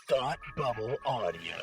Thought Bubble Audio.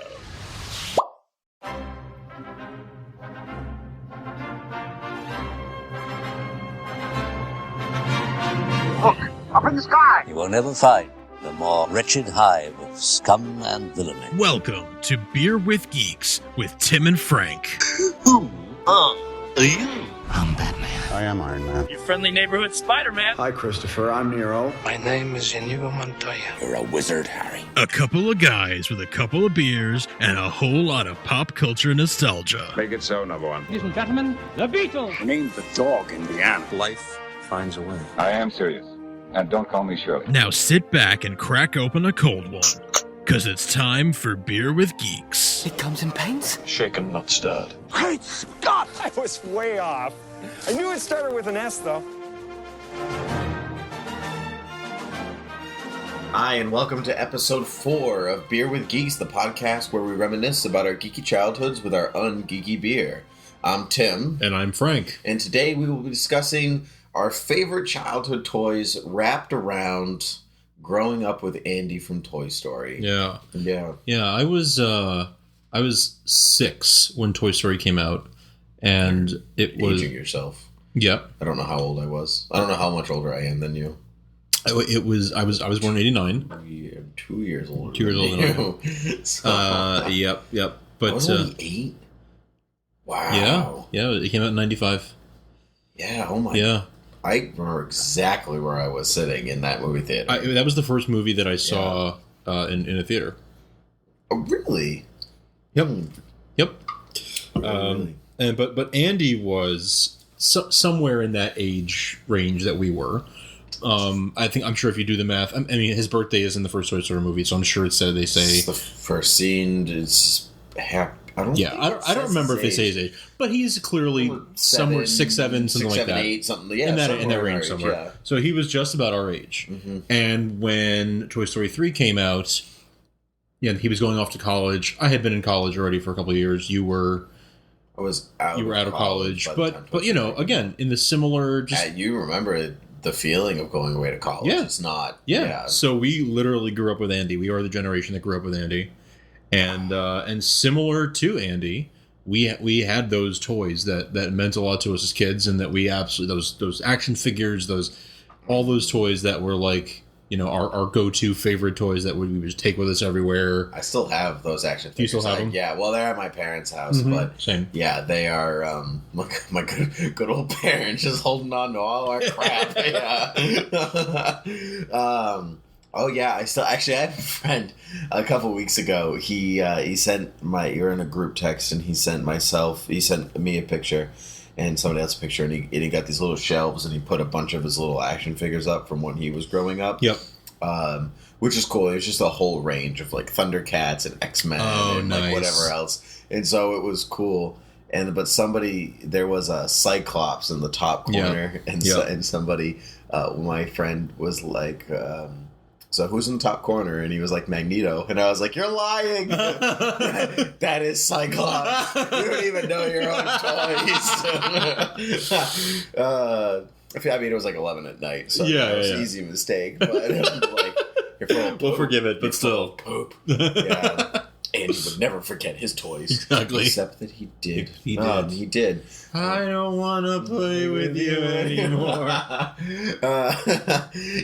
Look, up in the sky! You will never find the more wretched hive of scum and villainy. Welcome to Beer With Geeks with Tim and Frank. Who are you? I'm Batman. I am Iron Man. Your friendly neighborhood Spider-Man. Hi, Christopher. I'm Nero. My name is Inigo Montoya. You're a wizard, Harry. A couple of guys with a couple of beers and a whole lot of pop culture nostalgia. Make it so, number one. Ladies and gentlemen, the Beatles. Named the dog Indiana. Life finds a way. I am serious. And don't call me Shirley. Now sit back and crack open a cold one, because it's time for Beer With Geeks. It comes in paints? Shaken, not stirred. Great Scott! I was way off. I knew it started with an S, though. Hi, and welcome to episode 4 of Beer with Geeks, the podcast where we reminisce about our geeky childhoods with our ungeeky beer. I'm Tim. And I'm Frank. And today we will be discussing our favorite childhood toys wrapped around growing up with Andy from Toy Story. Yeah. Yeah. I was 6 when Toy Story came out, and it was Aging yourself. Yep. I don't know how old I was. I don't know how much older I am than you. It was I was born in '89. 2 years older. 2 years older than you. So, Yep. But I was only 8. Wow. Yeah. It came out in '95. Yeah. Oh my. Yeah. I remember exactly where I was sitting in that movie theater. That was the first movie that I saw in a theater. Oh, really? Yep. Really? But Andy was somewhere in that age range that we were. I'm sure if you do the math, I mean, his birthday is in the first Toy Story movie, so I'm sure they say It's the first scene is happy. I don't remember if they say his age, but he's clearly somewhere 6, 7, something like that. 8, something. Yeah, in that range somewhere. Yeah. So he was just about our age. Mm-hmm. And when Toy Story 3 came out, he was going off to college. I had been in college already for a couple of years. You were out of college, but you know, again, in the similar. You remember the feeling of going away to college? Yeah. It's not. Yeah. So we literally grew up with Andy. We are the generation that grew up with Andy. And similar to Andy, we had those toys that meant a lot to us as kids, and that we absolutely those action figures, all those toys that were like, you know, our go-to favorite toys that we would just take with us everywhere. I still have those action figures. Do you still have them? Yeah, well, they're at my parents' house, but same. Yeah, they are my good old parents just holding on to all our crap. Yeah. Oh yeah, I have a friend a couple weeks ago. He sent you're in a group text, and he sent me a picture and somebody else a picture, and he got these little shelves, and he put a bunch of his little action figures up from when he was growing up. Yep. Which is cool. It was just a whole range of like Thundercats and X-Men and nice. like whatever else. And so it was cool. But there was a Cyclops in the top corner, and somebody, my friend was like, so who's in the top corner? And he was like, Magneto. And I was like, you're lying. That is Cyclops. You don't even know your own toys. I mean, it was like 11 at night, so it was an easy mistake. But like, you're full of poop. We'll forgive it, but still. Poop. Yeah. And he would never forget his toys. Exactly. Except that he did. He did. He did. I don't want to play with you anymore.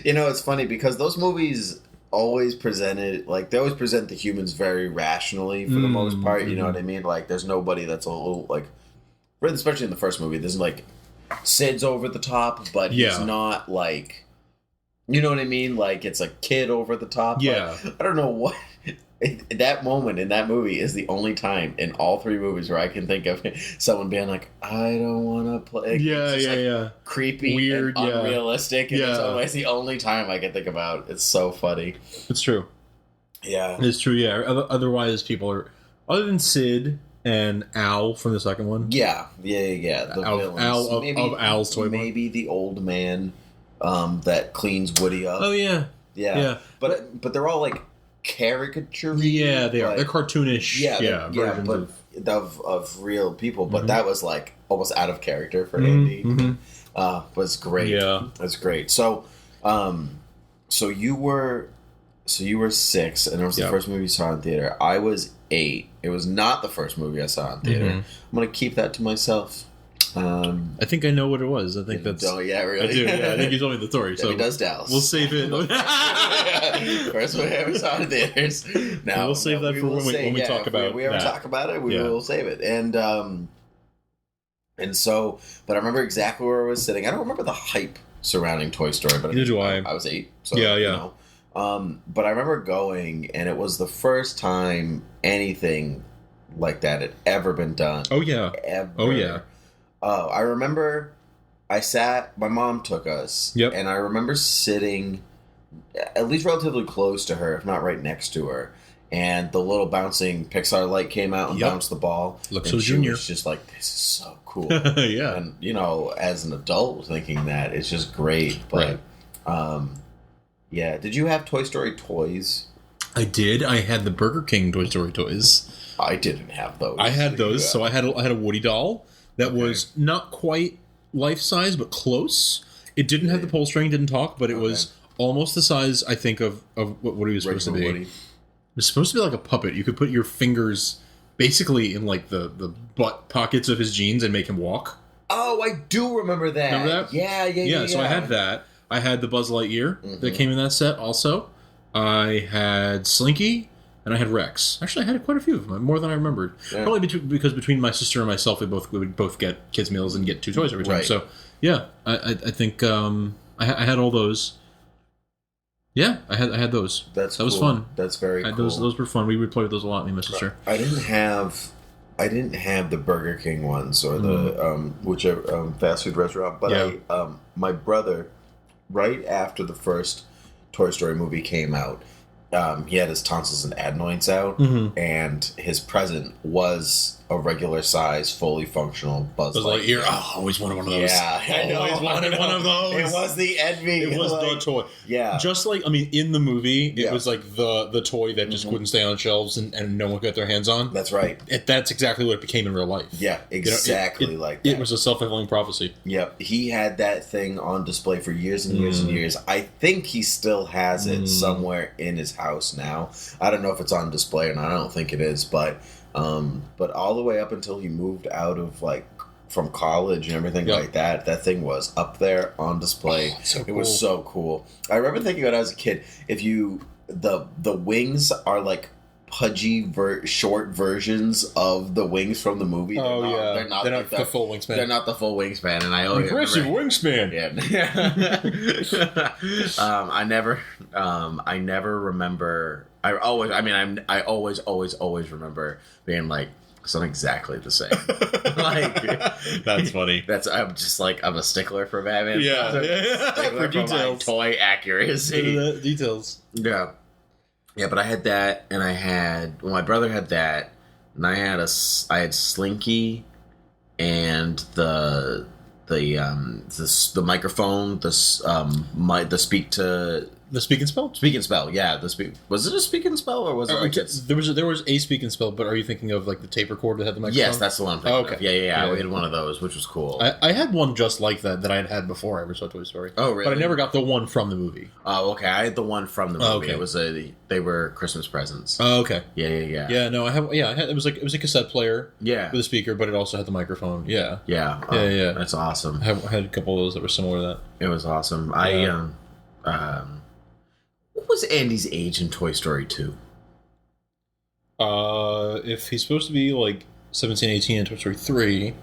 You know, it's funny because those movies always present the humans very rationally for the most part. You know what I mean? Like, there's nobody that's a little, like, especially in the first movie, there's like, Sid's over the top, but he's not like, you know what I mean? Like, it's a kid over the top. Yeah. Like, I don't know what. That moment in that movie is the only time in all 3 movies where I can think of someone being like, I don't want to play. Yeah. Creepy, weird, and unrealistic. And it's the only time I can think about. It's so funny. It's true. Yeah. It's true, yeah. Otherwise, people are, other than Sid and Al from the second one. Yeah. The villains. Of Al's toy. Maybe the old man that cleans Woody up. Oh, yeah. Yeah. But they're all like caricature. Yeah, they are. They're cartoonish. Versions of real people, but that was like almost out of character for Andy. Was great. Yeah, that's great. So you were So you were 6, and it was the first movie you saw in theater. I was 8. It was not the first movie I saw in theater. I'm going to keep that to myself. I think I know what it was. I think that's... Oh, yeah, really? I do, yeah. I think you told me the story. So he does Dallas. We'll save it. First movie I ever saw in theaters. No, we'll save that for when we talk about it. If we ever talk about it, we will save it. And so... But I remember exactly where I was sitting. I don't remember the hype surrounding Toy Story, but neither do I. I was 8. So, yeah. You know. But I remember going, and it was the first time anything like that had ever been done. Oh, yeah. Ever. Oh, yeah. I remember my mom took us, and I remember sitting at least relatively close to her, if not right next to her, and the little bouncing Pixar light came out and bounced the ball. Looks so junior. Was just like, this is so cool. Yeah. And, you know, as an adult thinking that, it's just great. But, yeah. Did you have Toy Story toys? I did. I had the Burger King Toy Story toys. I didn't have those. I had those. So I had a Woody doll that was not quite life-size, but close. It didn't have the pull string, didn't talk, but it was almost the size, I think, of what Woody was supposed to be. Woody. It was supposed to be like a puppet. You could put your fingers basically in like the butt pockets of his jeans and make him walk. Oh, I do remember that. Remember that? Yeah. So I had that. I had the Buzz Lightyear that came in that set also. I had Slinky, and I had Rex. Actually, I had quite a few of them, more than I remembered. Yeah. Probably because between my sister and myself, we would both get kids' meals and get 2 toys every time. Right. So, yeah, I think I had all those. Yeah, I had those. That was fun. That's very cool. Those were fun. We would play with those a lot, me and my sister. I didn't have the Burger King ones or the whichever fast food restaurant, but my brother, right after the first Toy Story movie came out, he had his tonsils and adenoids out, and his present was a regular size, fully functional Buzz Lightyear. Oh, I always wanted one of those. Yeah, I always wanted one of those. It was the envy. It was the toy. Yeah. Just like, I mean, in the movie, it was like the toy that just wouldn't stay on shelves and no one could get their hands on. That's right. That's exactly what it became in real life. Yeah, exactly like that. It was a self-fulfilling prophecy. Yep. He had that thing on display for years and years and years. I think he still has it somewhere in his house now. I don't know if it's on display or not. I don't think it is, but all the way up until he moved out of from college and everything like that thing was up there on display. It was so cool. I remember thinking when I was a kid, if the wings are like pudgy short versions of the wings from the movie. They're not the full wingspan. They're not the full wingspan, and I always aggressive wingspan. Yeah. I never remember. I always remember being like, it's not exactly the same. That's funny. I'm a stickler for Batman. Yeah, for details, toy accuracy, details. Yeah. Yeah, but I had that, and my brother had that, and I had Slinky, and the microphone, the speak and spell. Speak and spell, yeah. Was it a speak and spell or was it there was a speak and spell? But are you thinking of like the tape recorder that had the microphone? Yes, that's the one. I'm thinking of. Yeah. We had one of those, which was cool. I had one just like that I had before I ever saw Toy Story. Oh, really? But I never got the one from the movie. Oh, okay. I had the one from the movie. It was they were Christmas presents. Oh, okay. Yeah. Yeah, no, I had it was a cassette player. Yeah. With a speaker, but it also had the microphone. Yeah. Yeah. Yeah. That's awesome. I had a couple of those that were similar to that. It was awesome. Yeah. What was Andy's age in Toy Story 2? If he's supposed to be like 17, 18 in Toy Story 3,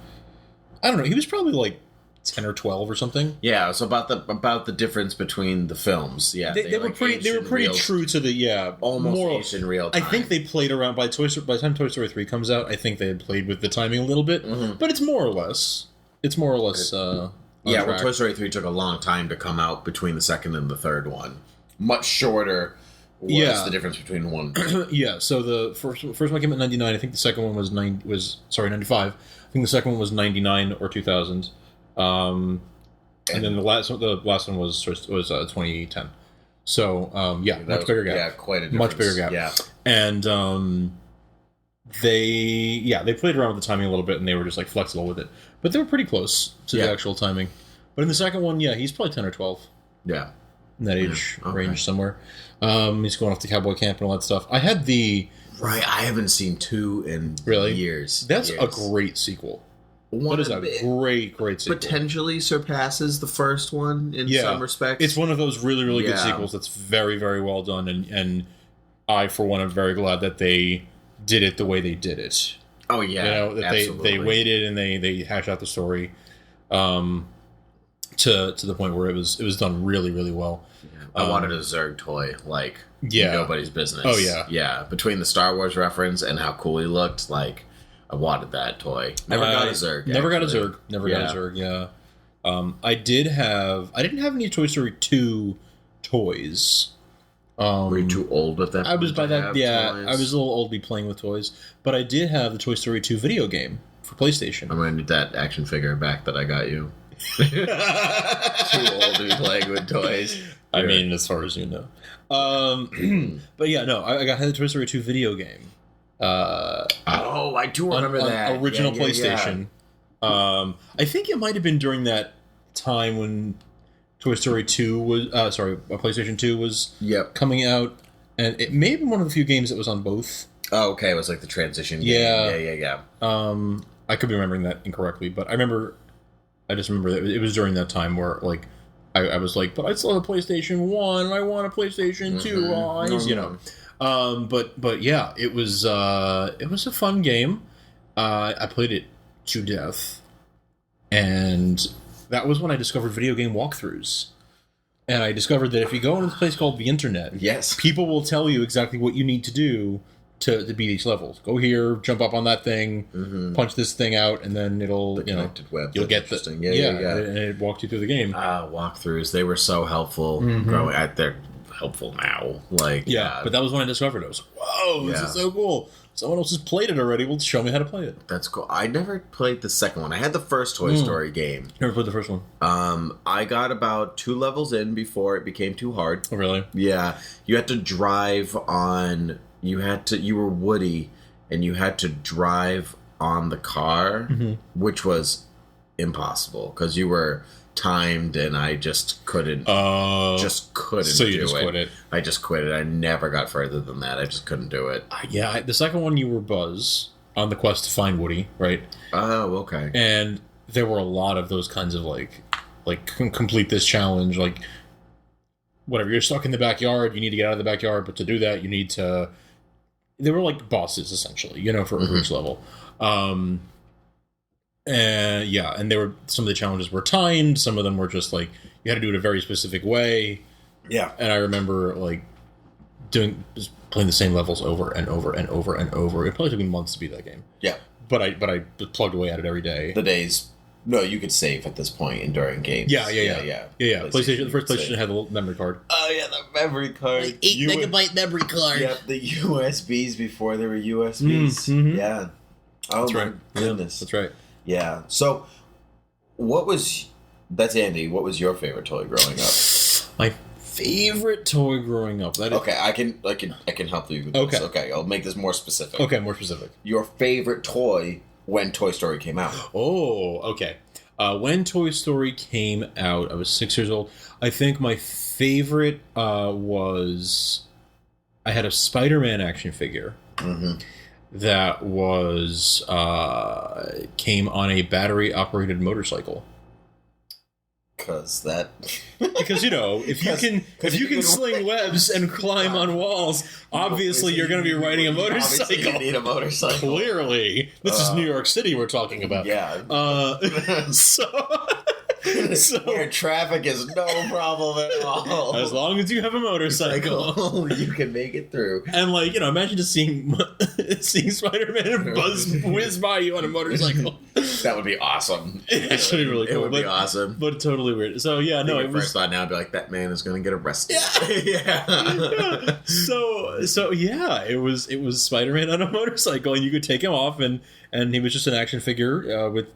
I don't know. He was probably like 10 or 12 or something. Yeah, so about the difference between the films. Yeah, they were pretty true to the almost in real time. I think they played around by the time Toy Story 3 comes out. I think they had played with the timing a little bit, but it's more or less. Well, Toy Story 3 took a long time to come out between the second and the third one. Much shorter was the difference between one. Yeah, so the first one came out in 99. I think the second one was 95. I think the second one was 99 or 2000. And then the last one was 2010. So much bigger gap. Yeah, quite a difference. Much bigger gap. Yeah, and they played around with the timing a little bit, and they were just like flexible with it. But they were pretty close to the actual timing. But in the second one, he's probably 10 or 12. Yeah. in that age range somewhere. He's going off to cowboy camp and all that stuff. I had the... Right, I haven't seen 2 in years. That's a great sequel. That is a great sequel. Potentially surpasses the first one in some respects. It's one of those really, really good sequels that's very, very well done, and I, for one, am very glad that they did it the way they did it. Oh, yeah, that they waited and they hashed out the story to the point where it was done really, really well. I wanted a Zurg toy, nobody's business. Oh, yeah. Yeah, between the Star Wars reference and how cool he looked, I wanted that toy. Never got a Zurg. Never got a Zurg, yeah. I didn't have any Toy Story 2 toys. Were you too old at that point? I was by that, toys? I was a little old to be playing with toys, but I did have the Toy Story 2 video game for PlayStation. I'm going to need that action figure back that I got you. Too old to be playing with toys. I mean, as far as you know. But yeah, no, I had the Toy Story 2 video game. I do remember that. Original PlayStation. I think it might have been during that time when Toy Story 2 was... PlayStation 2 was coming out. And it may have been one of the few games that was on both. Oh, okay. It was like the transition game. Yeah. I could be remembering that incorrectly, but I just remember that it was during that time where, I was like, but I still have a PlayStation 1, and I want a PlayStation 2, But yeah, it was a fun game. I played it to death, and that was when I discovered video game walkthroughs. And I discovered that if you go into this place called the internet, people will tell you exactly what you need to do to beat each level. Go here, jump up on that thing, punch this thing out, and then it'll, web. You'll get the and it walked you through the game. Walkthroughs, they were so helpful growing up. They're helpful now. But that was when I discovered it. I was like, whoa, this is so cool. Someone else has played it already. Well, show me how to play it. That's cool. I never played the second one. I had the first Toy Story game. Never played the first one. I got about 2 levels in before it became too hard. Oh, really? Yeah. You had to drive on... You were Woody, and you had to drive on the car, which was impossible, because you were timed, and I just couldn't. So you just quit it. I just quit it. I never got further than that. I just couldn't do it. The second one, you were Buzz on the quest to find Woody, right? Oh, okay. And there were a lot of those kinds of complete this challenge, whatever. You're stuck in the backyard. You need to get out of the backyard, but to do that, you need to. They were like bosses essentially, for each level. And they were, some of the challenges were timed. Some of them were just you had to do it a very specific way. Yeah. And I remember playing the same levels over and over and over and over. It probably took me months to beat that game. Yeah. But I plugged away at it every day. The days. No, you could save at this point in during games. Yeah. PlayStation, the first PlayStation had the little memory card. Oh yeah, the memory card. 8 megabyte memory card. Yep, the USBs before there were USBs. Yeah. Oh, that's my right. goodness. That's right. Yeah. So, that's Andy. What was your favorite toy growing up? My favorite toy growing up. Okay, I can help you with this. Okay, I'll make this more specific. Okay, more specific. Your favorite toy when Toy Story came out. Oh, okay. When Toy Story came out, I was 6 years old. I think my favorite was... I had a Spider-Man action figure that was... came on a battery-operated motorcycle. Because if you can sling webs and climb on walls, obviously you're going to be riding a motorcycle. You need a motorcycle. Clearly, this is New York City we're talking about. Yeah. Where traffic is no problem at all. As long as you have a motorcycle, you can make it through. And imagine just seeing Spider-Man and Buzz whiz by you on a motorcycle. That would be awesome. It should be really cool. It would be awesome, but totally weird. So yeah, no. It first thought now, I'd be like, that man is going to get arrested. Yeah. So yeah, it was Spider-Man on a motorcycle, and you could take him off, and he was just an action figure with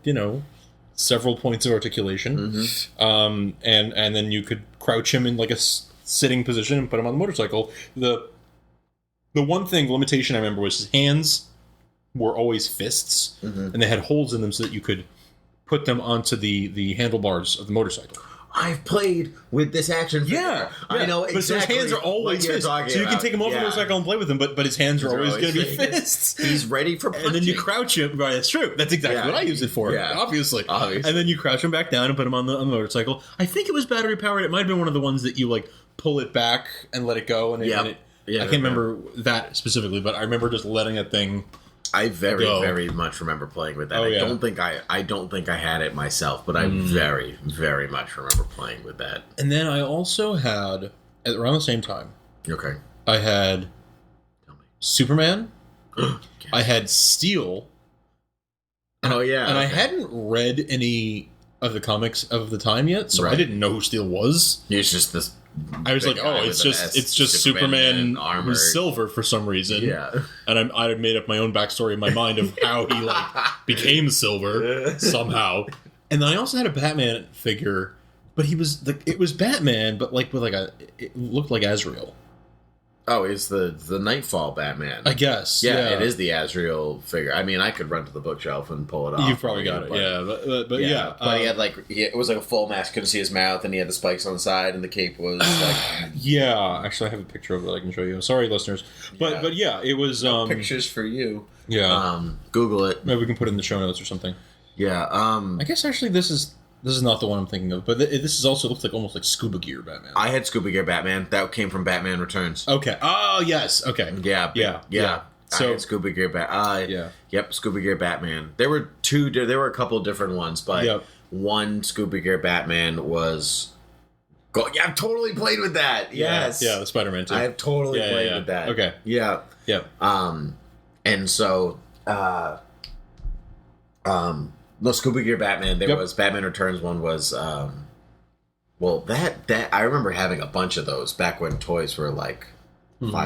several points of articulation, and then you could crouch him in a sitting position and put him on the motorcycle. The one limitation I remember was his hands were always fists, and they had holes in them so that you could put them onto the handlebars of the motorcycle. I've played with this action figure. Yeah, I know But so his exactly hands are always what you're fists. So talking you can about. take him off the Yeah. motorcycle and play with him, but his hands are They're always going to be fists. fists. He's ready for punching. And then you crouch him. Right, that's true. That's exactly Yeah. what I use it for. Yeah. Obviously. Obviously. And then you crouch him back down and put him on the motorcycle. I think it was battery powered. It might have been one of the ones that you like pull it back and let it go. And Yeah. I can't remember that specifically, but I remember just letting that thing. I very, go. very much remember playing with that. Oh, yeah. I don't think I had it myself, but I very, very much remember playing with that. And then I also had, at around the same time, Okay. I had Superman. I had Steel. Oh yeah. And I hadn't read any of the comics of the time yet, so I Right. didn't know who Steel was. It's just this. I was big like, guy oh, with it's an just S, it's just Superman armored. who's silver for some reason. Yeah. And I made up my own backstory in my mind of how he like became silver somehow. And then I also had a Batman figure, but he was like it was Batman, but like with it looked like Azrael. Oh, it's the Nightfall Batman. I guess. Yeah, it is the Azrael figure. I mean, I could run to the bookshelf and pull it off. You've probably got it, yeah. But yeah. But he had it was like a full mask, couldn't see his mouth, and he had the spikes on the side, and the cape was like... Yeah, actually I have a picture of it I can show you. Sorry, listeners. But yeah, it was... pictures for you. Yeah. Google it. Maybe we can put it in the show notes or something. Yeah. I guess actually this is not the one I'm thinking of, but this is also looks like almost like Scuba Gear Batman. I had Scuba Gear Batman. That came from Batman Returns. Okay. Oh, yes. Okay. Yeah. So I had Scuba Gear Yep, Scuba Gear Batman. There were a couple different ones, but one Scuba Gear Batman was... Yeah, I've totally played with that. Yes. Yeah, the Spider-Man too. I have totally played with that. Okay. Yeah. Yeah. And so, the Scuba Gear Batman, there was Batman Returns one was, that I remember having a bunch of those back when toys were like $5 an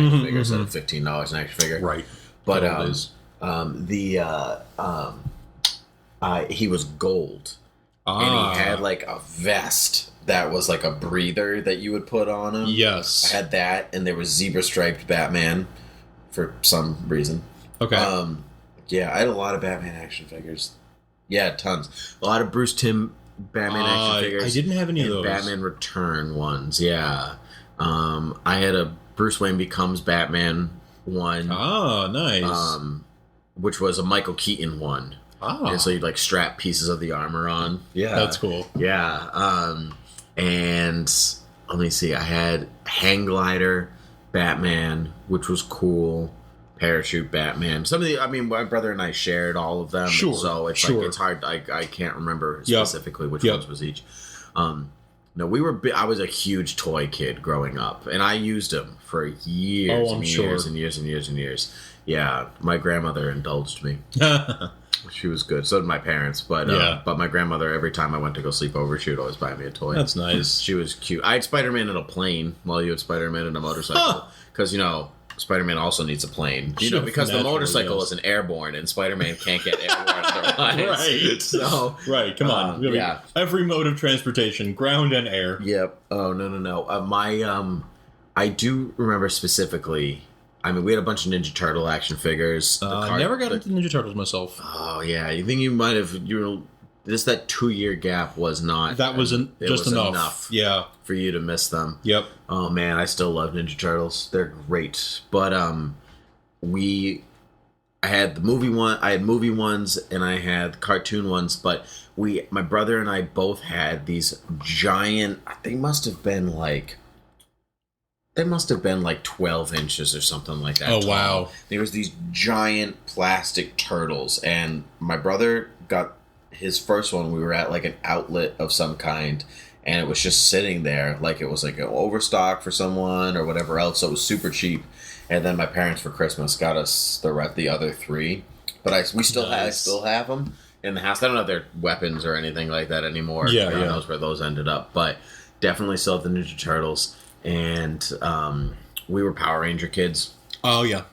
action figure instead of $15 an action figure. Right. But he was gold, and he had like a vest that was like a breather that you would put on him. Yes. I had that, and there was zebra striped Batman for some reason. Okay. Yeah, I had a lot of Batman action figures. Yeah, tons. A lot of Bruce Timm Batman action figures. I didn't have any of those. Batman Return ones, yeah. I had a Bruce Wayne Becomes Batman one. Oh, nice. Which was a Michael Keaton one. Oh. And so you'd like strap pieces of the armor on. Yeah. That's cool. Yeah. And let me see, I had Hang Glider Batman, which was cool. Parachute Batman. Some of my brother and I shared all of them. Sure. So it's like it's hard. I can't remember specifically which ones was each. No, I was a huge toy kid growing up, and I used them for years and years and years and years and years. Yeah, my grandmother indulged me. She was good. So did my parents. But my grandmother, every time I went to go sleep over, she would always buy me a toy. That's nice. She was cute. I had Spider-Man in a plane while you had Spider-Man in a motorcycle. Because, Spider-Man also needs a plane. Because the motorcycle isn't airborne, and Spider-Man can't get airborne otherwise. Right. So, right, come on. Every mode of transportation, ground and air. Yep. Oh, no. I do remember specifically... we had a bunch of Ninja Turtle action figures. I never got into Ninja Turtles myself. Oh, yeah. You think you might have... that 2-year gap was not... That wasn't just enough. Yeah. For you to miss them. Yep. Oh, man. I still love Ninja Turtles. They're great. But, I had the movie one... I had movie ones, and I had cartoon ones, but my brother and I both had these giant... They must have been like 12 inches or something like that. Oh, tall. wow. There was these giant plastic turtles, and my brother got his first one. We were at like an outlet of some kind, and it was just sitting there like it was like an overstock for someone or whatever else, so it was super cheap. And then my parents for Christmas got us the other 3, but I still have them in the house. I don't have their weapons or anything like that anymore. Yeah, God knows where those ended up, but definitely still have the Ninja Turtles. And we were Power Ranger kids. Oh, yeah.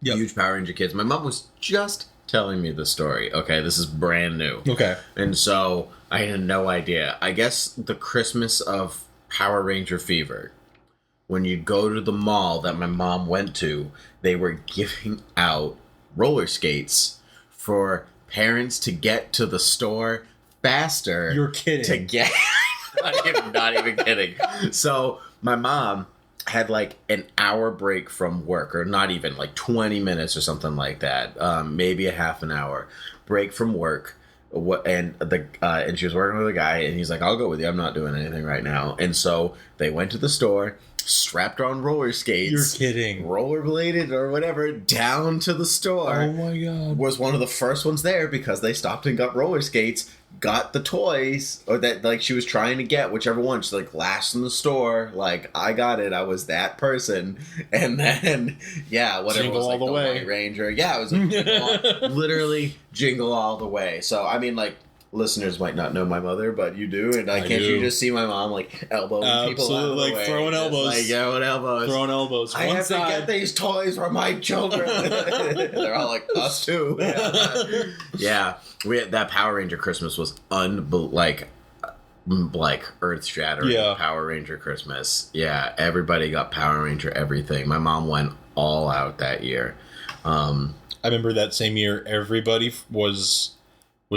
Yep. Huge Power Ranger kids. My mom was just telling me the story. Okay, this is brand new. Okay. And so I had no idea. I guess the Christmas of Power Ranger fever, when you go to the mall that my mom went to, they were giving out roller skates for parents to get to the store faster. You're kidding. To get... Not even kidding. So my mom had like an hour break from work, or not even, like 20 minutes or something like that, maybe a half an hour break from work. And she was working with a guy, and he's like, I'll go with you, I'm not doing anything right now. And so they went to the store, strapped on roller skates. You're kidding. Rollerbladed or whatever down to the store. Oh my god. Was one of the first ones there because they stopped and got roller skates, got the toys, or that like she was trying to get, whichever one. She's like, last in the store, like, I got it, I was that person. And then whatever, Jingle was like all the way. White Ranger. Yeah, it was like literally jingle all the way. So I mean, like, listeners might not know my mother, but you do, and can't do. You just see my mom like elbowing people out of the like way, throwing elbows, like throwing elbows. I have to get these toys for my children. They're all like, us too. Yeah, we had, that Power Ranger Christmas was like earth shattering. Yeah. Power Ranger Christmas. Yeah, everybody got Power Ranger everything. My mom went all out that year. I remember that same year, everybody was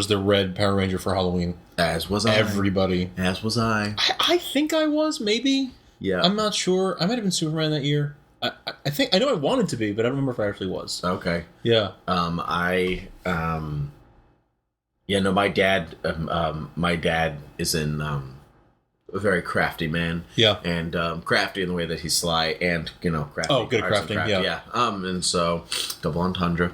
the red Power Ranger for Halloween. As was I. Everybody. As was I. I think I was, maybe. Yeah. I'm not sure. I might have been Superman that year. I know I wanted to be, but I don't remember if I actually was. Okay. Yeah. My dad is in a very crafty man. Yeah. And crafty in the way that he's sly and, crafty. Oh, good at crafting, yeah. And so, double entendre.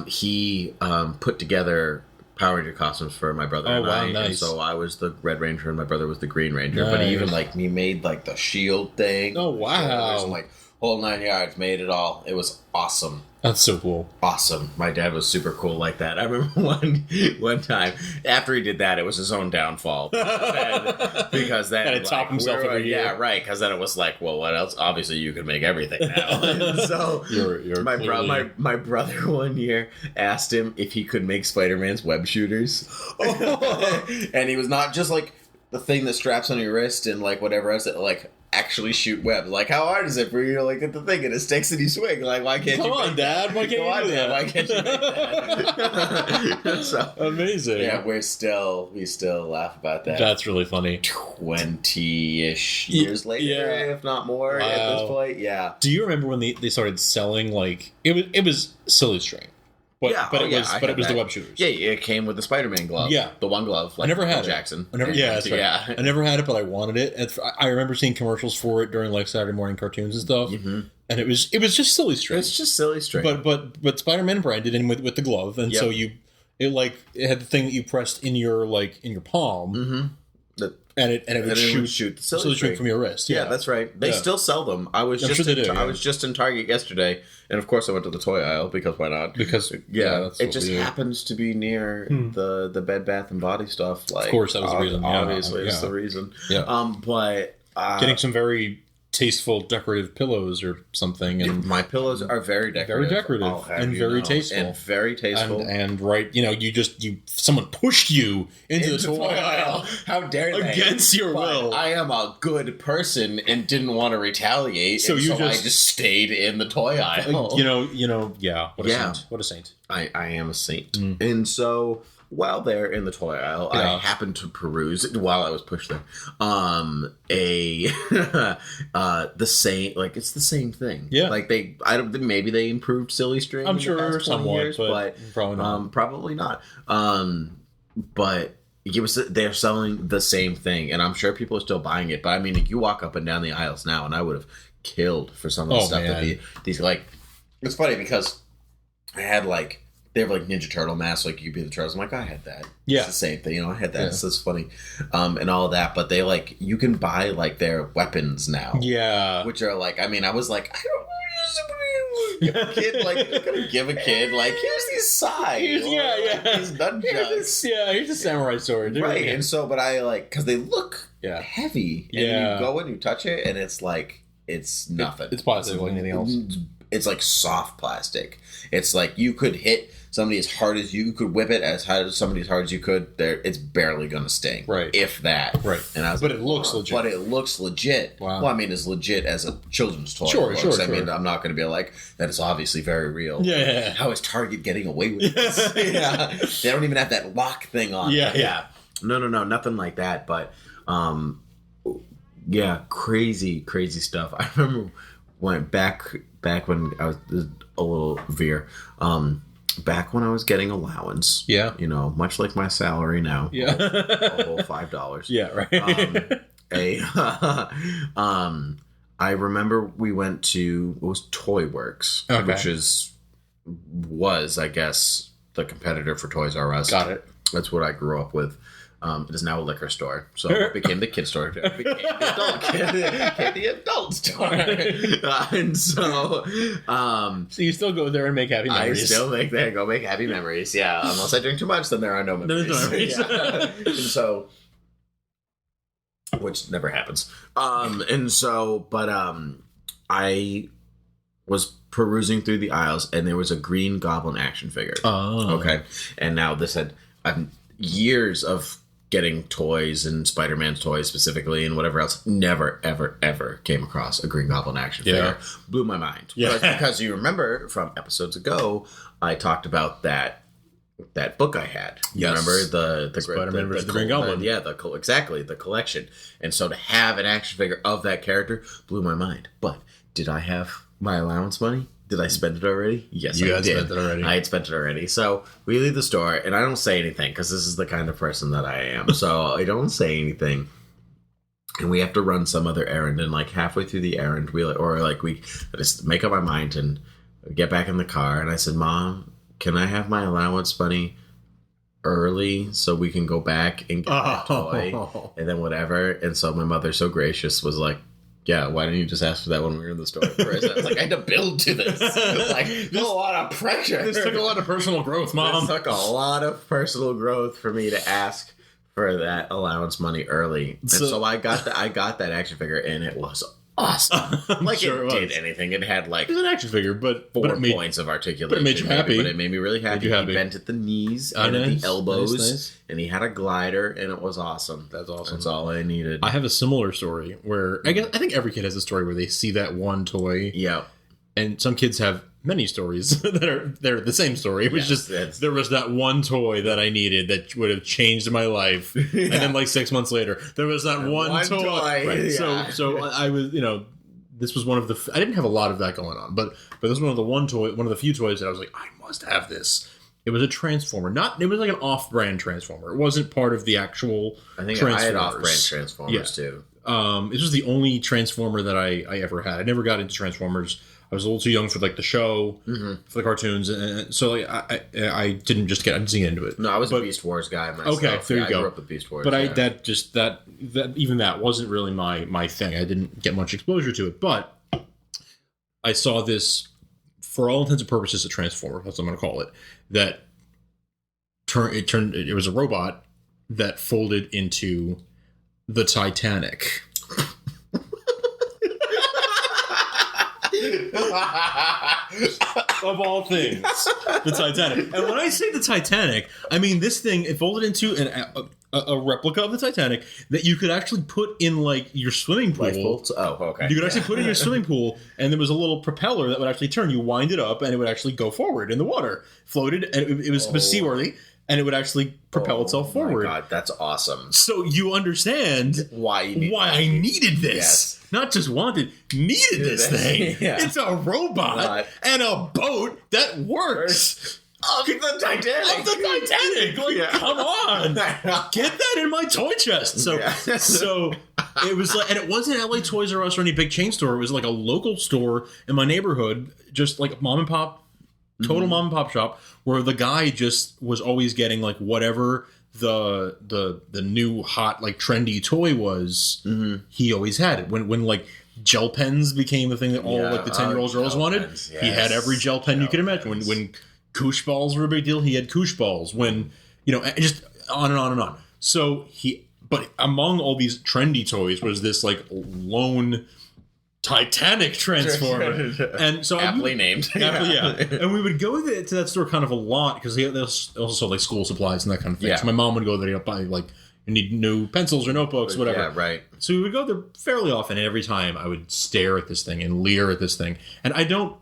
He put together Power Ranger costumes for my brother and I. Nice. And so I was the Red Ranger and my brother was the Green Ranger. Nice. But he even he made the shield thing. Oh wow! Shoulders, whole 9 yards, made it all. It was awesome. That's so cool. Awesome. My dad was super cool like that. I remember one time after he did that, it was his own downfall. Because then had to top himself every year. Yeah, right. Because then it was like, well, what else? Obviously, you can make everything now. And so my brother one year asked him if he could make Spider-Man's web shooters, and he was not just the thing that straps on your wrist and whatever else. Actually shoot webs. How hard is it for you to get the thing and it sticks and you swing? Why can't you? Come on, Dad. Why can't you do that? Why can't you make that? So, amazing. Yeah, we still laugh about that. That's really funny. 20-ish years later, if not more, at this point. Yeah. Do you remember when they started selling it was Silly String? But it was the web shooters. Yeah, it came with the Spider-Man glove. Yeah, the one glove. I never had Jackson. I never had it, but I wanted it. I remember seeing commercials for it during Saturday morning cartoons and stuff. Mm-hmm. And it was just Silly String. It's just Silly String. But Spider-Man branded in with the glove, and so it had the thing that you pressed in your palm. Mm-hmm. And it would shoot the Silly String from your wrist. Yeah, that's right. They still sell them. I was just in Target yesterday, and of course I went to the toy aisle because why not? Because it just happens to be near the Bed Bath and Body stuff. Of course, that was the reason. Obviously, it's the reason. Yeah. But getting some very tasteful decorative pillows or something, and my pillows are very decorative, and very tasteful, and right, someone pushed you into the toy aisle. How dare they? Against your will. I am a good person and didn't want to retaliate, so I just stayed in the toy aisle. What a saint. I am a saint, and so. While they're in the toy aisle, I happened to peruse while I was pushed there. The same, it's the same thing. Yeah, maybe they improved Silly String. I'm sure somewhat, years, but probably not. Probably not. But they're selling the same thing, and I'm sure people are still buying it. But I mean, you walk up and down the aisles now, and I would have killed for some of the stuff that these It's funny because I had they have Ninja Turtle masks, you be the Turtles. I'm I had that. Yeah. It's the same thing. I had that. Yeah. It's just funny. And all that. But they you can buy their weapons now. Yeah. Which are I was I don't give a kid, gonna give a kid, here's these scythes. These nunchucks. Here's a samurai sword. Right. And so, but I because they look heavy. And you go and you touch it and it's it's nothing. It's plastic like anything else. It's soft plastic. It's you could hit somebody as hard as you could, whip it as hard as somebody as hard as you could. It's barely going to sting, right? If that, right? And I was, but it looks legit. But it looks legit. Wow. Well, I mean, as legit as a children's toy. Sure. I mean, I'm not going to be that is obviously very real. Yeah. How is Target getting away with this? Yeah. They don't even have that lock thing on. Yeah. No, nothing like that. But yeah, crazy stuff. I remember back when I was a little veer. Back when I was getting allowance, much like my salary now, a whole $5. Yeah, right. I remember we went to Toy Works, which was I guess the competitor for Toys R Us. Got it. That's what I grew up with. It is now a liquor store, so it became the kid store. It became the adult store, and so you still go there and make happy memories. I still make happy memories. Yeah, unless I drink too much, then there are no memories. There's no memories. Yeah. And so, which never happens. I was perusing through the aisles, and there was a Green Goblin action figure. Oh, okay. And now this had years of getting toys and Spider-Man's toys specifically and whatever else. Never, ever, ever came across a Green Goblin action figure. Blew my mind. Yeah. Because you remember from episodes ago, I talked about that book I had. You remember the Spider-Man versus the Green Goblin? Exactly, the collection. And so to have an action figure of that character blew my mind. But did I have my allowance money? Did I spend it already? Yes, I did. Spent it already. I had spent it already. So we leave the store, and I don't say anything because this is the kind of person that I am. So I don't say anything. And we have to run some other errand, and like halfway through the errand, we just make up my mind and get back in the car. And I said, "Mom, can I have my allowance money early so we can go back and get that toy and then whatever?" And so my mother, so gracious, was like, "Yeah, why didn't you just ask for that when we were in the store first?" I was like, I had to build to this. There's a lot of pressure. This took a lot of personal growth, Mom. This took a lot of personal growth for me to ask for that allowance money early. And so I got that action figure, and it was awesome. It did anything. It had it was an action figure, but 4 points of articulation. But it made you happy. But it made me really happy. He bent at the knees and at the elbows, nice. And he had a glider, and it was awesome. That's awesome. That's all I needed. I have a similar story where I think every kid has a story where they see that one toy. Yeah. And some kids have many stories they're the same story. It was there was that one toy that I needed that would have changed my life. And then 6 months later, there was that one toy. Right. Yeah. So I was, this was one of the, I didn't have a lot of that going on, but this was one of the few toys that I was like, I must have this. It was a Transformer. It was like an off-brand Transformer. It wasn't part of the actual Transformers. I had off-brand Transformers too. This was the only Transformer that I ever had. I never got into Transformers. I was a little too young for the show, for the cartoons, and so I didn't get into it. No, I was a Beast Wars guy myself. Okay, there you go. I grew up with Beast Wars. But that wasn't really my thing. I didn't get much exposure to it. But I saw this, for all intents and purposes, a Transformer. That's what I'm going to call it. That it was a robot that folded into the Titanic. Of all things, the Titanic. And when I say the Titanic, I mean this thing. It folded into a replica of the Titanic that you could actually put in your swimming pool. Oh, okay. You could actually put it in your swimming pool, and there was a little propeller that would actually turn. You wind it up, and it would actually go forward in the water. Floated, and it was seaworthy. And it would actually propel itself forward. Oh my God, that's awesome. So you understand why I needed this. Yes. Not just wanted, needed this thing. Yeah. It's a robot and a boat that works. Of the Titanic. Come on. Get that in my toy chest. So it was and it wasn't LA Toys R Us or any big chain store. It was a local store in my neighborhood, just mom and pop. Total mom and pop shop where the guy just was always getting whatever the new hot trendy toy was. He always had it. When gel pens became the thing that all the 10-year-old girls wanted, yes. He had every gel pen you could imagine. When koosh balls were a big deal, he had koosh balls. When just on and on and on. So but among all these trendy toys was this lone Titanic Transformer, and so aptly named. And we would go to that store kind of a lot because they also sold school supplies and that kind of thing. Yeah. So my mom would go there, buy you need new pencils or notebooks, whatever. Yeah, right. So we would go there fairly often, and every time I would stare at this thing and leer at this thing, and I don't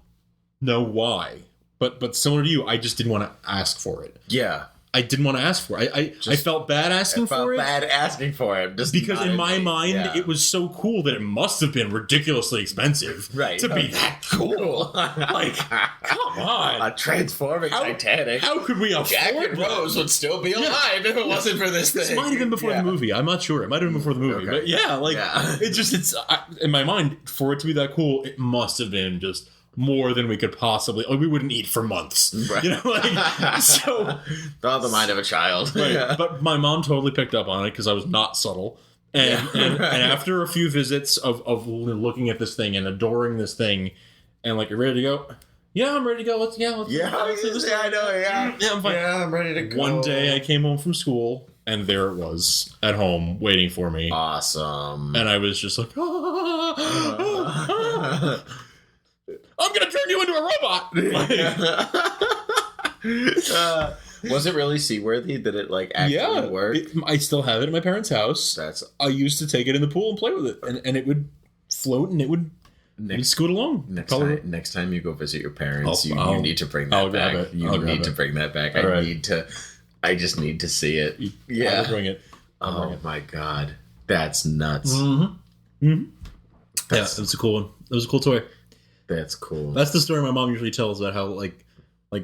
know why, but similar to you, I just didn't want to ask for it. Yeah. I didn't want to ask for it. I felt bad asking for it. Bad asking for it. Just because in my mind, it was so cool that it must have been ridiculously expensive to be that cool. Like, come on. A transforming Titanic. How could we afford Jack and Rose would still be alive if it wasn't for this thing. This might have been before the movie. I'm not sure. It might have been before the movie. But it's in my mind, for it to be that cool, it must have been just more than we could possibly. We wouldn't eat for months. Right. You know, so the mind of a child. Right. But my mom totally picked up on it because I was not subtle. And after a few visits of looking at this thing and adoring this thing, and like, you're ready to go? Yeah, I'm ready to go. Let's see this thing. I know. Yeah, I'm fine. Yeah, I'm ready to go. One day I came home from school, and there it was at home waiting for me. Awesome. And I was just like, I'm going to turn you into a robot. Was it really seaworthy? Did it actually work? I still have it at my parents' house. I used to take it in the pool and play with it, and it would float and it would scoot along. Next time you go visit your parents, you need to bring that back. You need to bring that back. I just need to see it. I'll bring it. My God, that's nuts. Mm-hmm. Mm-hmm. Yeah, it was a cool one. It was a cool toy. That's cool. That's the story my mom usually tells about how like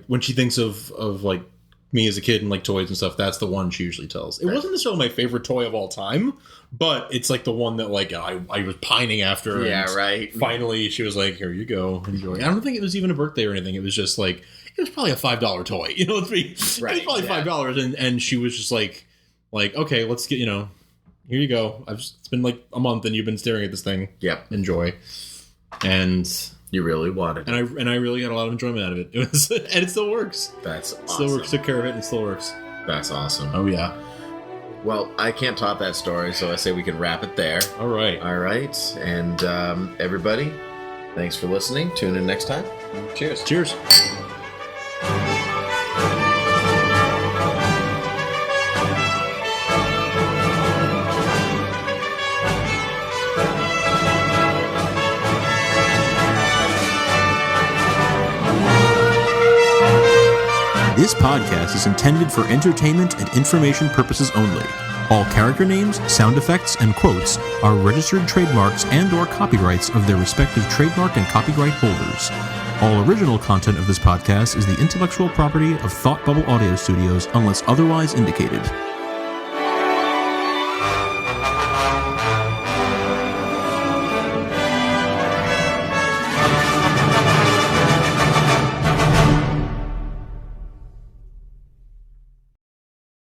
when she thinks of like me as a kid and like toys and stuff, that's the one she usually tells. It wasn't necessarily my favorite toy of all time, but it's like the one that like I was pining after. Yeah, right. Finally, she was like, "Here you go, enjoy." I don't think it was even a birthday or anything. It was just like it was probably a $5 toy. You know, it was probably $5, and she was just like, okay, let's get here you go. It's been like a month and you've been staring at this thing. Yep, enjoy. And you really wanted it. And I really got a lot of enjoyment out of it. It was, and it still works. That's awesome. Still works. Took care of it, and it still works. That's awesome. Oh yeah. Well, I can't top that story, so I say we can wrap it there. All right. And everybody, thanks for listening. Tune in next time. Cheers. Cheers. This podcast is intended for entertainment and information purposes only. All character names, sound effects, and quotes are registered trademarks and/or copyrights of their respective trademark and copyright holders. All original content of this podcast is the intellectual property of Thought Bubble Audio Studios unless otherwise indicated.